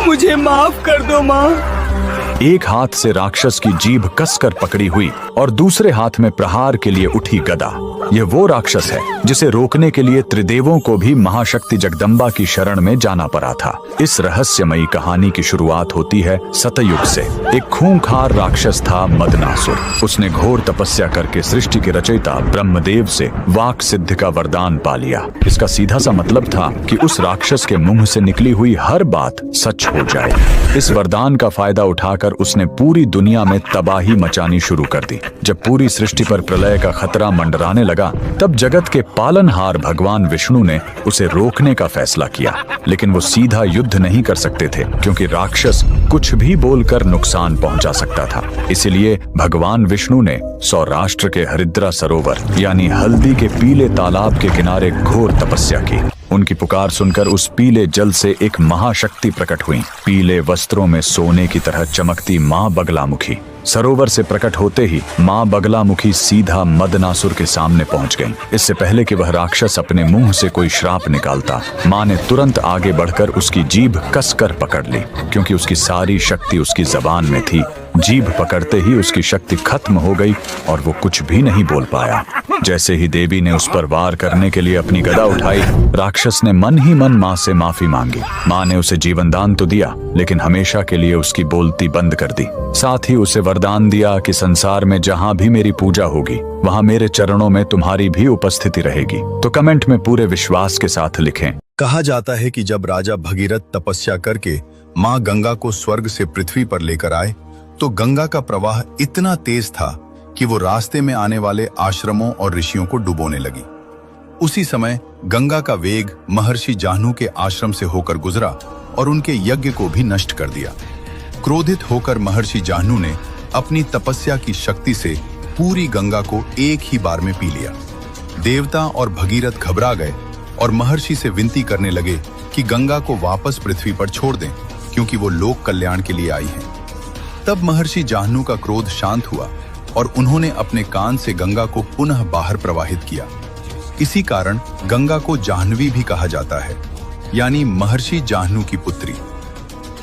मुझे माफ कर दो माँ। एक हाथ से राक्षस की जीभ कसकर पकड़ी हुई और दूसरे हाथ में प्रहार के लिए उठी गदा। यह वो राक्षस है जिसे रोकने के लिए त्रिदेवों को भी महाशक्ति जगदम्बा की शरण में जाना पड़ा था। इस रहस्यमयी कहानी की शुरुआत होती है सतयुग से। एक खूंखार राक्षस था मदनासुर। उसने घोर तपस्या करके सृष्टि के रचयिता ब्रह्मदेव से वाक सिद्धि का वरदान पा लिया। इसका सीधा सा मतलब था कि उस राक्षस के मुंह से निकली हुई हर बात सच हो जाए। इस वरदान का फायदा उठाकर उसने पूरी दुनिया में तबाही मचानी शुरू कर दी। जब पूरी सृष्टि पर प्रलय का खतरा मंडराने लगा, तब जगत के पालनहार भगवान विष्णु ने उसे रोकने का फैसला किया। लेकिन वो सीधा युद्ध नहीं कर सकते थे, क्योंकि राक्षस कुछ भी बोलकर नुकसान पहुंचा सकता था। इसलिए भगवान विष्णु ने सौराष्ट्र के हरिद्रा सरोवर यानी हल्दी के पीले तालाब के किनारे घोर तपस्या की। उनकी पुकार सुनकर उस पीले जल से एक महाशक्ति प्रकट हुई। पीले वस्त्रों में सोने की तरह चमकती माँ बगलामुखी। सरोवर से प्रकट होते ही माँ बगलामुखी सीधा मदनासुर के सामने पहुंच गईं। इससे पहले कि वह राक्षस अपने मुंह से कोई श्राप निकालता, माँ ने तुरंत आगे बढ़कर उसकी जीभ कसकर पकड़ ली, क्योंकि उसकी सारी शक्ति उसकी जबान में थी। जीभ पकड़ते ही उसकी शक्ति खत्म हो गई और वो कुछ भी नहीं बोल पाया। जैसे ही देवी ने उस पर वार करने के लिए अपनी गदा उठाई, राक्षस ने मन ही मन माँ से माफी मांगी। माँ ने उसे जीवन दान तो दिया, लेकिन हमेशा के लिए उसकी बोलती बंद कर दी। साथ ही उसे वरदान दिया कि संसार में जहाँ भी मेरी पूजा होगी, वहाँ मेरे चरणों में तुम्हारी भी उपस्थिति रहेगी। तो कमेंट में पूरे विश्वास के साथ लिखें। कहा जाता है कि जब राजा भगीरथ तपस्या करके माँ गंगा को स्वर्ग से पृथ्वी पर लेकर आए, तो गंगा का प्रवाह इतना तेज था कि वो रास्ते में आने वाले आश्रमों और ऋषियों को डुबोने लगी। उसी समय गंगा का वेग महर्षि जाह्नू के आश्रम से होकर गुजरा और उनके यज्ञ को भी नष्ट कर दिया। क्रोधित होकर महर्षि जाह्नू ने अपनी तपस्या की शक्ति से पूरी गंगा को एक ही बार में पी लिया। देवता और भगीरथ घबरा गए और महर्षि से विनती करने लगे कि गंगा को वापस पृथ्वी पर छोड़ दें, क्योंकि वो लोक कल्याण के लिए आई है। तब महर्षि जाह्नू का क्रोध शांत हुआ और उन्होंने अपने कान से गंगा को पुनः बाहर प्रवाहित किया। इसी कारण गंगा को जाह्नवी भी कहा जाता है, यानी महर्षि जाह्नू की पुत्री।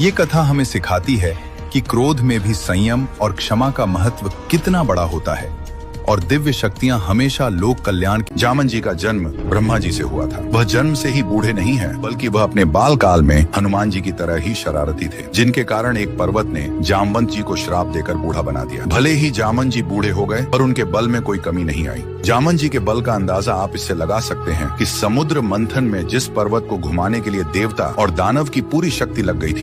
ये कथा हमें सिखाती है कि क्रोध में भी संयम और क्षमा का महत्व कितना बड़ा होता है और दिव्य शक्तियां हमेशा लोक कल्याण। जामन जी का जन्म ब्रह्मा जी से हुआ था। वह जन्म से ही बूढ़े नहीं हैं, बल्कि वह अपने बाल काल में हनुमान जी की तरह ही शरारती थे, जिनके कारण एक पर्वत ने जामवंत जी को श्राप देकर बूढ़ा बना दिया। भले ही जामन जी बूढ़े हो गए, पर उनके बल में कोई कमी नहीं आई। जामन जी के बल का अंदाजा आप इससे लगा सकते हैं कि समुद्र मंथन में जिस पर्वत को घुमाने के लिए देवता और दानव की पूरी शक्ति लग गई थी,